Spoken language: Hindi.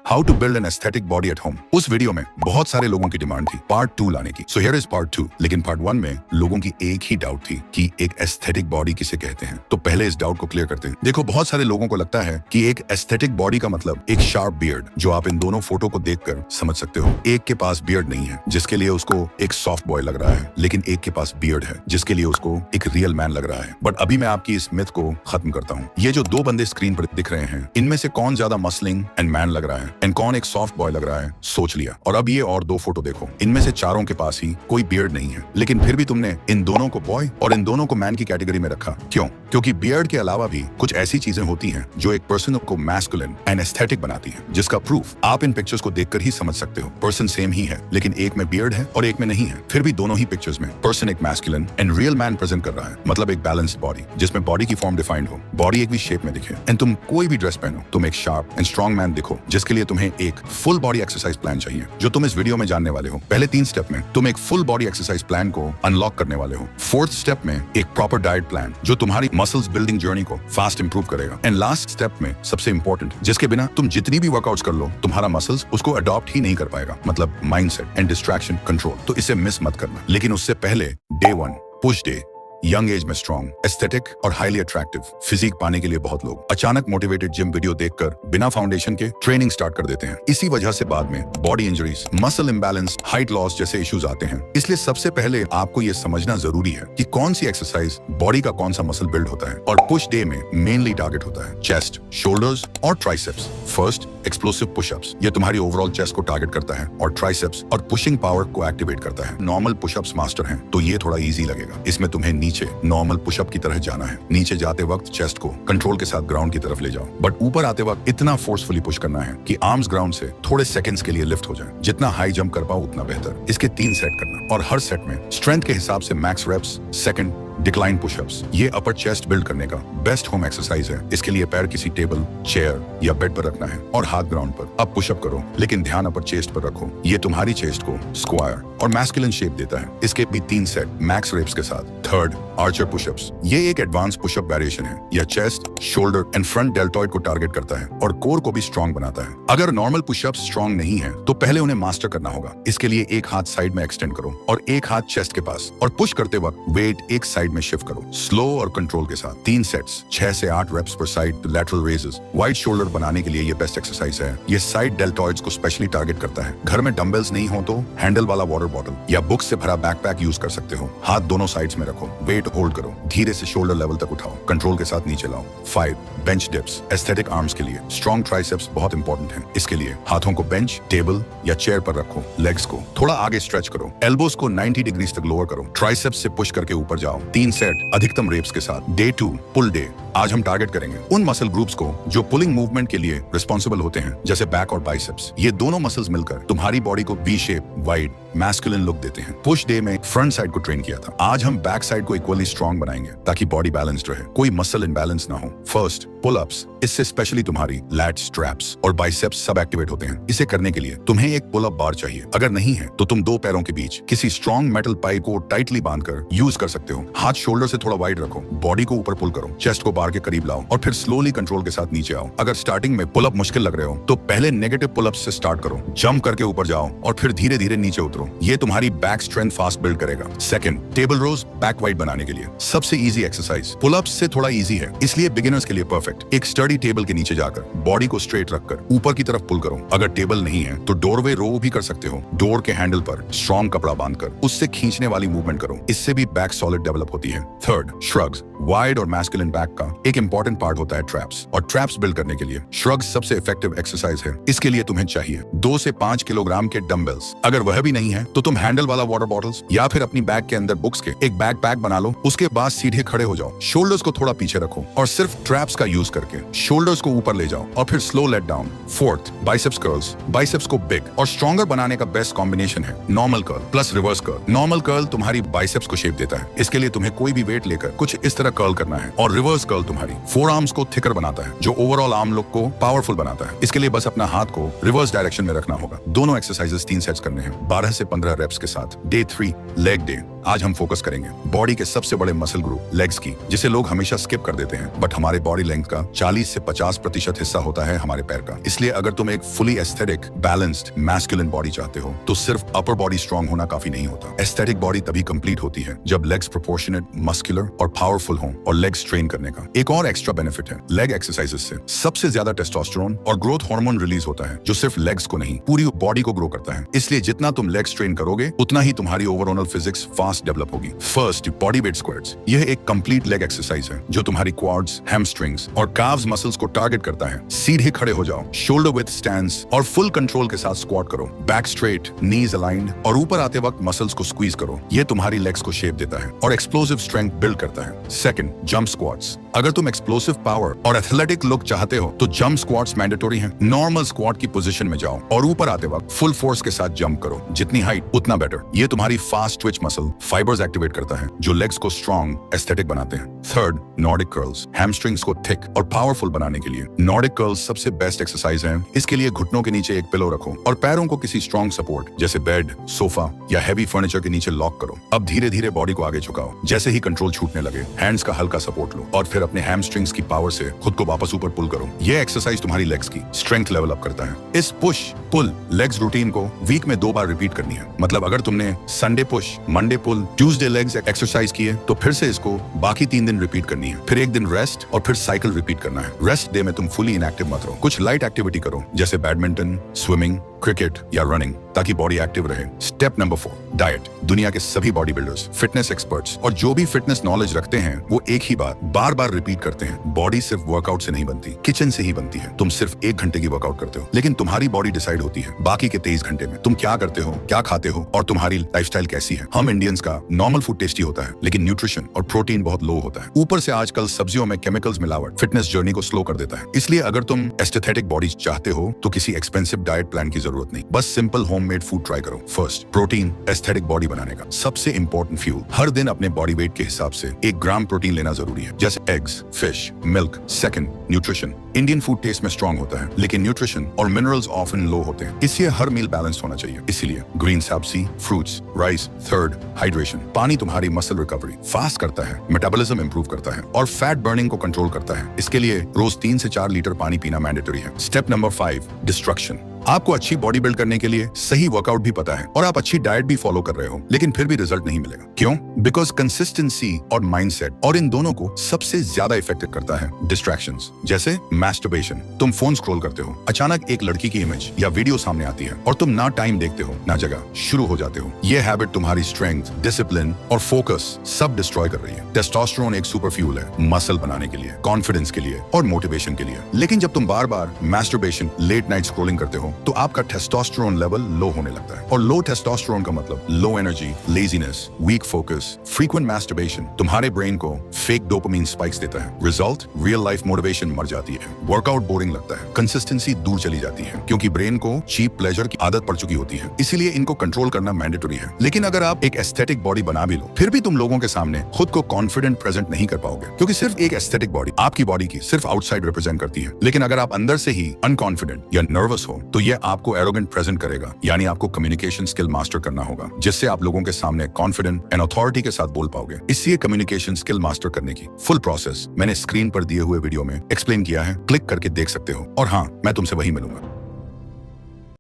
How to build an aesthetic body at home. उस वीडियो में बहुत सारे लोगों की डिमांड थी पार्ट 2 लाने की। So here is part 2। लेकिन पार्ट 1 में लोगों की एक ही डाउट थी कि एक एस्थेटिक बॉडी किसे कहते हैं। तो पहले इस डाउट को क्लियर करते हैं। देखो, बहुत सारे लोगों को लगता है कि एक एस्थेटिक बॉडी का मतलब एक शार्प बियर्ड, जो आप इन दोनों फोटो को देखकर समझ सकते हो। एक के पास बियर्ड नहीं है जिसके लिए उसको एक सॉफ्ट बॉय लग रहा है, लेकिन एक के पास बियर्ड है जिसके लिए उसको एक रियल मैन लग रहा है। बट अभी मैं आपकी इस मिथ को खत्म करता हूँ। ये जो दो बंदे स्क्रीन पर दिख रहे हैं, इनमें से कौन ज्यादा मसलिंग एंड मैन लग रहा है एंड कौन एक सॉफ्ट बॉय लग रहा है, सोच लिया। और अब ये और दो फोटो देखो, इनमें से चारों के पास ही कोई बियर्ड नहीं है, लेकिन फिर भी तुमने इन दोनों को बॉय और इन दोनों को मैन की कैटेगरी में रखा। क्यों? क्योंकि बियर्ड के अलावा भी कुछ ऐसी चीजें होती हैं जो एक पर्सन को मैस्कुलिन एंड एस्थेटिक बनाती हैं, जिसका प्रूफ आप इन पिक्चर्स को देखकर ही समझ सकते हो। पर्सन सेम ही है, लेकिन एक में बियर्ड है और एक में नहीं है। फिर भी दोनों ही पिक्चर्स में पर्सन एक masculine and real man present कर रहा है, मतलब एक बैलेंस्ड बॉडी जिसमें बॉडी की फॉर्म डिफाइंड हो, बॉडी एक भी शेप में दिखे एंड तुम कोई भी ड्रेस पहनो, तुम एक शार्प एंड स्ट्रॉन्ग मैन दिखो, जिसके लिए तुम्हें एक फुल बॉडी एक्सरसाइज प्लान चाहिए, जो तुम इस वीडियो में जानने वाले हो। पहले 3 स्टेप में तुम एक फुल बॉडी एक्सरसाइज प्लान को अनलॉक करने वाले हो। 4th स्टेप में एक प्रॉपर डाइट प्लान जो तुम्हारी मसल्स बिल्डिंग जर्नी को फास्ट इंप्रूव करेगा। एंड लास्ट स्टेप में सबसे इंपॉर्टेंट, जिसके बिना तुम जितनी भी वर्कआउट्स कर लो, तुम्हारा मसल्स उसको अडॉप्ट ही नहीं कर पाएगा, मतलब माइंडसेट एंड डिस्ट्रैक्शन कंट्रोल। तो इसे मिस मत करना। लेकिन उससे पहले day 1 push day. Young age में स्ट्रॉन्ग, एस्थेटिक और हाईली अट्रैक्टिव फिजिक पाने के लिए बहुत लोग अचानक मोटिवेटेड जिम वीडियो देखकर बिना फाउंडेशन के ट्रेनिंग स्टार्ट कर देते हैं। इसी वजह से बाद में body injuries, muscle imbalance, height loss जैसे इश्यूज आते हैं। इसलिए सबसे पहले आपको ये समझना जरूरी है कि कौन सी एक्सरसाइज बॉडी का कौन सा मसल बिल्ड होता है। और पुश डे में मेनली टारगेट होता है चेस्ट, शोल्डर्स और ट्राइसेप्स। फर्स्ट, एक्सप्लोसिव पुशअप्स, ये तुम्हारी ओवरऑल चेस्ट को टारगेट करता है और ट्राइसेप्स और पुशिंग पावर को एक्टिवेट करता है। नॉर्मल पुशअप्स मास्टर हैं तो ये थोड़ा इजी लगेगा। इसमें तुम्हें नीचे नॉर्मल पुशअप की तरह जाना है। नीचे जाते वक्त चेस्ट को कंट्रोल के साथ ग्राउंड की तरफ ले जाओ, बट ऊपर आते वक्त इतना फोर्सफुली पुश करना है कि आर्म्स ग्राउंड से थोड़े सेकंड्स के लिए लिफ्ट हो जाए। जितना हाई जंप कर पाओ उतना बेहतर। इसके 3 सेट करना और हर सेट में स्ट्रेंथ के हिसाब से max reps, second decline pushups. ये अपर चेस्ट बिल्ड करने का बेस्ट होम एक्सरसाइज है। इसके लिए पैर किसी टेबल, चेयर या बेड पर रखना है और हाथ ग्राउंड पर। अब पुशअप करो, लेकिन ध्यान अपर चेस्ट पर रखो। ये तुम्हारी चेस्ट को स्क्वायर और मैस्कुलिन शेप देता है। इसके भी 3 सेट मैक्स रेप्स के साथ। Third, Archer pushups. ये एक एडवांस पुशअप वेरिएशन है। यह chest, shoulder and front deltoid को टारगेट करता है और कोर को भी स्ट्रॉन्ग बनाता है। अगर नॉर्मल पुशअप्स स्ट्रॉन्ग नहीं है तो पहले उन्हें मास्टर करना होगा। इसके लिए एक हाथ साइड में एक्सटेंड करो और एक हाथ चेस्ट के पास, और पुश करते वक्त वेट एक साइड में शिफ्ट करो, स्लो और कंट्रोल के साथ। 3 सेट्स, 6 से 8 रेप्स पर side lateral raises. Wide shoulder बनाने के लिए ये बेस्ट एक्सरसाइज है। ये साइड डेल्टॉइड्स को स्पेशली टारगेट करता है। घर में डंबल्स नहीं हो तो हैंडल वाला वाटर बॉटल या बुक्स से भरा बैकपैक यूज कर सकते हो। हाथ दोनों साइड्स में रखो, वेट होल्ड करो, धीरे से शोल्डर लेवल तक उठाओ, कंट्रोल के साथ नीचे लाओ। 5, बेंच डिप्स। एस्थेटिक आर्म्स के लिए स्ट्रॉन्ग ट्राइसेप्स बहुत इंपॉर्टेंट है। इसके लिए हाथों को बेंच, टेबल या चेयर पर रखो, लेग्स को थोड़ा आगे स्ट्रेच करो, एल्बोस को 90 डिग्रीज तक लोअर करो, ट्राइसेप्स से पुश करके ऊपर जाओ। 3 सेट अधिकतम रेप्स के साथ। डे 2, पुल डे। आज हम टारगेट करेंगे उन मसल ग्रुप्स को जो पुलिंग मूवमेंट के लिए रिस्पॉन्सिबल होते हैं, जैसे बैक और बाइसेप्स। ये दोनों मसल्स मिलकर तुम्हारी बॉडी को V shape, wide, masculine look देते हैं। पुश डे में फ्रंट साइड को ट्रेन किया था। आज हम बैक साइड को इक्वली स्ट्रॉन्ग बनाएंगे ताकि बॉडी बैलेंस्ड रहे, कोई मसल इनबैलेंस ना हो। First, pull ups. इससे स्पेशली तुम्हारी लैट्स, ट्रैप्स और बाइसेप्स सब एक्टिवेट होते हैं। इसे करने के लिए तुम्हें एक पुल अप बार चाहिए। अगर नहीं है तो तुम 2 पैरों के बीच किसी स्ट्रॉन्ग मेटल पाइप को टाइटली बांधकर यूज कर सकते हो। हाथ शोल्डर से थोड़ा वाइड रखो, बॉडी को ऊपर पुल करो, चेस्ट को बार के करीब लाओ और फिर स्लोली कंट्रोल के साथ नीचे आओ। अगर स्टार्टिंग में पुल अप मुश्किल लग रहे हो तो पहले नेगेटिव पुल अप से स्टार्ट करो, जंप करके ऊपर जाओ और फिर धीरे धीरे नीचे उतरो। ये तुम्हारी बैक स्ट्रेंथ फास्ट बिल्ड करेगा। सेकंड, टेबल रोज, बैक वाइड बनाने के लिए सबसे इजी एक्सरसाइज। पुल अप्स से थोड़ा इजी है, इसलिए बिगिनर्स के लिए परफेक्ट। एक स्टडी टेबल के नीचे जाकर बॉडी को स्ट्रेट रखकर ऊपर की तरफ पुल करो। अगर टेबल नहीं है तो डोरवे रो भी कर सकते हो। डोर के हैंडल पर स्ट्रॉन्ग कपड़ा बांधकर उससे खींचने वाली मूवमेंट करो, इससे भी बैक सॉलिड डेवलप होती है। Third, shrugs. वाइड और मैस्कुलिन बैक का एक इंपॉर्टेंट पार्ट होता है ट्रैप्स, और ट्रैप्स बिल्ड करने के लिए श्रग्स सबसे इफेक्टिव एक्सरसाइज है। इसके लिए तुम्हें चाहिए 2 से 5 किलोग्राम के डंबल्स। अगर वह भी नहीं है तो तुम हैंडल वाला वाटर बॉटल्स या फिर अपनी बैग के अंदर बुक्स के एक बैक पैक बना लो। उसके बाद सीधे खड़े हो जाओ, शोल्डर्स को थोड़ा पीछे रखो और सिर्फ ट्रैप्स का यूज करके शोल्डर्स को ऊपर ले जाओ और फिर slow let down. Fourth, biceps curls. Biceps को बिग और स्ट्रॉन्गर बनाने का बेस्ट कॉम्बिनेशन है normal curl plus reverse curl. Normal curl तुम्हारी बाइसेप्स को शेप देता है। इसके लिए तुम्हें कोई भी वेट लेकर कुछ इस तरह कर्ल करना है, और रिवर्स कर्ल तुम्हारी फोर आर्म्स को थिकर बनाता है, जो ओवरऑल आर्म लुक को पावरफुल बनाता है। इसके लिए बस अपना हाथ को रिवर्स डायरेक्शन में रखना होगा। दोनों एक्सरसाइजेस 3 सेट्स करने हैं, 12 से 15 रेप्स के साथ। Day 3, leg day. आज हम फोकस करेंगे बॉडी के सबसे बड़े मसल ग्रुप लेग्स की, जिसे लोग हमेशा स्किप कर देते हैं। बट हमारे बॉडी लेंथ का 40 से 50% हिस्सा होता है हमारे पैर का। इसलिए अगर तुम एक fully aesthetic, balanced, masculine body चाहते हो तो सिर्फ अपर बॉडी स्ट्रांग होना काफी नहीं होता। एस्थेटिक बॉडी तभी कंप्लीट होती है जब लेग्स प्रोपोर्शनेट, मस्कुलर और पावरफुल हों और लेग्स ट्रेन करने का एक और एक्स्ट्रा बेनिफिट है लेग एक्सरसाइजेस से सबसे ज्यादा टेस्टोस्टेरोन और ग्रोथ हार्मोन रिलीज होता है, जो सिर्फ लेग्स को नहीं पूरी बॉडी को ग्रो करता है। इसलिए जितना तुम लेग्स ट्रेन करोगे उतना ही तुम्हारी ओवरऑल फिजिक्स फास्ट डेवलप होगी। First, body weight squats. यह एक कंप्लीट लेग एक्सरसाइज है जो तुम्हारी क्वाड्स, हैमस्ट्रिंग्स और काव्स मसल्स को टारगेट करता है। सीधे खड़े हो जाओ, शोल्डर विथ स्टैंस और फुल कंट्रोल के साथ स्क्वाट करो। बैक स्ट्रेट, नीज अलाइंड और ऊपर आते वक्त मसल्स को स्क्वीज करो। यह तुम्हारी लेग्स को शेप देता है और एक्सप्लोसिव स्ट्रेंथ बिल्ड करता है। Second, jump squats. अगर तुम एक्सप्लोसिव पावर और एथलेटिक लुक चाहते हो तो जंप स्क्वाट्स मैंडेटरी हैं। नॉर्मल स्क्वाट की पोजीशन में जाओ और ऊपर आते वक्त फुल फोर्स के साथ जंप करो। जितनी हाइट उतना बेटर। ये तुम्हारी fast Twitch muscle fibres activate करता है जो लेग्स को स्ट्रॉन्ग, एस्थेटिक बनाते हैं। Third, Nordic curls. हैमस्ट्रिंग्स को थिक और पावरफुल बनाने के लिए नॉर्डिक कर्ल्स सबसे बेस्ट एक्सरसाइज है। इसके लिए घुटनों के नीचे एक पिलो रखो और पैरों को किसी स्ट्रॉन्ग सपोर्ट जैसे बेड, सोफा या हैवी फर्नीचर के नीचे लॉक करो। अब धीरे धीरे बॉडी को आगे झुकाओ। जैसे ही कंट्रोल छूटने लगे, हैंड्स का हल्का सपोर्ट लो और फिर अपने हैमस्ट्रिंग्स की पावर से खुद को वापस ऊपर पुल करो। यह एक्सरसाइज तुम्हारी लेग्स की स्ट्रेंथ लेवल अप करता है। इस पुश पुल लेग्स रूटीन को वीक में 2 बार रिपीट करनी है। मतलब अगर तुमने संडे पुश, मंडे पुल, ट्यूसडे लेग्स एक्सरसाइज किए तो फिर से इसको बाकी 3 दिन रिपीट करनी है। फिर एक दिन रेस्ट और फिर साइकिल रिपीट करना है। रेस्ट डे में तुम फुली इनएक्टिव मत रहो। कुछ लाइट एक्टिविटी करो जैसे बैडमिंटन, स्विमिंग, क्रिकेट या रनिंग, ताकि बॉडी एक्टिव रहे। Step number 4, diet. दुनिया के सभी बॉडी बिल्डर्स, फिटनेस एक्सपर्ट्स और जो भी फिटनेस नॉलेज रखते हैं वो एक ही बात बार बार रिपीट करते हैं। बॉडी सिर्फ वर्कआउट से नहीं बनती, किचन से ही बनती है। तुम सिर्फ 1 घंटे की वर्कआउट करते हो, लेकिन तुम्हारी बॉडी डिसाइड होती है बाकी के 23 घंटे में तुम क्या करते हो, क्या खाते हो और तुम्हारी लाइफस्टाइल कैसी है। हम इंडियंस का नॉर्मल फूड टेस्टी होता है, लेकिन न्यूट्रिशन और प्रोटीन बहुत लो होता है। ऊपर से आजकल सब्जियों में केमिकल्स मिलावट फिटनेस जर्नी को स्लो कर देता है। इसलिए अगर तुम एस्थेटिक बॉडी चाहते हो तो किसी एक्सपेंसिव डाइट प्लान की जरूरत नहीं, बस सिंपल होममेड फूड ट्राई करो। फर्स्ट, प्रोटीन एस्थेटिक बॉडी बनाने का सबसे इंपॉर्टेंट फ्यूल। हर दिन अपने बॉडी वेट के हिसाब से 1 ग्राम प्रोटीन लेना जरूरी है, जैसे eggs, fish, milk. Second, nutrition. Indian food taste में स्ट्रांग होता है, लेकिन न्यूट्रिशन और मिनरल्स ऑफन लो होते हैं, इसलिए हर मील बैलेंस होना चाहिए। इसीलिए ग्रीन सब्जी, फ्रूट्स, राइस। Third, hydration. पानी तुम्हारी मसल रिकवरी फास्ट करता है, मेटाबॉलिज्म इंप्रूव करता है और फैट बर्निंग को कंट्रोल करता है। इसके लिए रोज 3 से 4 लीटर पानी पीना मैंडेटरी है। Step number 5, destruction. आपको अच्छी बॉडी बिल्ड करने के लिए सही वर्कआउट भी पता है और आप अच्छी डाइट भी फॉलो कर रहे हो, लेकिन फिर भी रिजल्ट नहीं मिलेगा। क्यों? बिकॉज कंसिस्टेंसी और माइंडसेट, और इन दोनों को सबसे ज्यादा इफेक्ट करता है डिस्ट्रैक्शंस। जैसे मैस्टरबेशन। तुम फोन स्क्रॉल करते हो, अचानक एक लड़की की इमेज या वीडियो सामने आती है और तुम ना टाइम देखते हो ना जगह, शुरू हो जाते हो। यह हैबिट तुम्हारी स्ट्रेंथ, डिसिप्लिन और फोकस सब डिस्ट्रॉय कर रही है। टेस्टोस्टेरोन एक सुपर फ्यूल है मसल बनाने के लिए, कॉन्फिडेंस के लिए और मोटिवेशन के लिए। लेकिन जब तुम बार बार मैस्टरबेशन, लेट नाइट स्क्रॉलिंग करते हो तो आपका टेस्टोस्टेरोन लेवल लो होने लगता है। और लो टेस्टोस्टेरोन का मतलब low energy, laziness, weak focus. Frequent masturbation तुम्हारे ब्रेन को फेक डोपामाइन स्पाइक्स देता है। रिजल्ट, रियल लाइफ मोटिवेशन मर जाती है, वर्कआउट बोरिंग लगता है, कंसिस्टेंसी दूर चली जाती है, क्योंकि ब्रेन को चीप प्लेजर की आदत पड़ चुकी होती है। इसीलिए इनको कंट्रोल करना मैंडेटरी है। लेकिन अगर आप एक एस्थेटिक बॉडी बना भी लो, फिर भी तुम लोगों के सामने खुद को कॉन्फिडेंट प्रेजेंट नहीं कर पाओगे, क्योंकि सिर्फ एक एस्थेटिक बॉडी आपकी बॉडी की सिर्फ आउटसाइड रिप्रेजेंट करती है। लेकिन अगर आप अंदर से ही अनकॉन्फिडेंट या नर्वस हो तो यह आपको एरोगेंट प्रेजेंट करेगा। यानी आपको कम्युनिकेशन स्किल मास्टर करना होगा, जिससे आप लोगों के सामने कॉन्फिडेंट एंड अथॉरिटी के साथ बोल पाओगे। इसलिए कम्युनिकेशन स्किल मास्टर करने की फुल प्रोसेस मैंने स्क्रीन पर दिए हुए वीडियो में एक्सप्लेन किया है, क्लिक करके देख सकते हो। और हाँ, मैं तुमसे वही मिलूंगा।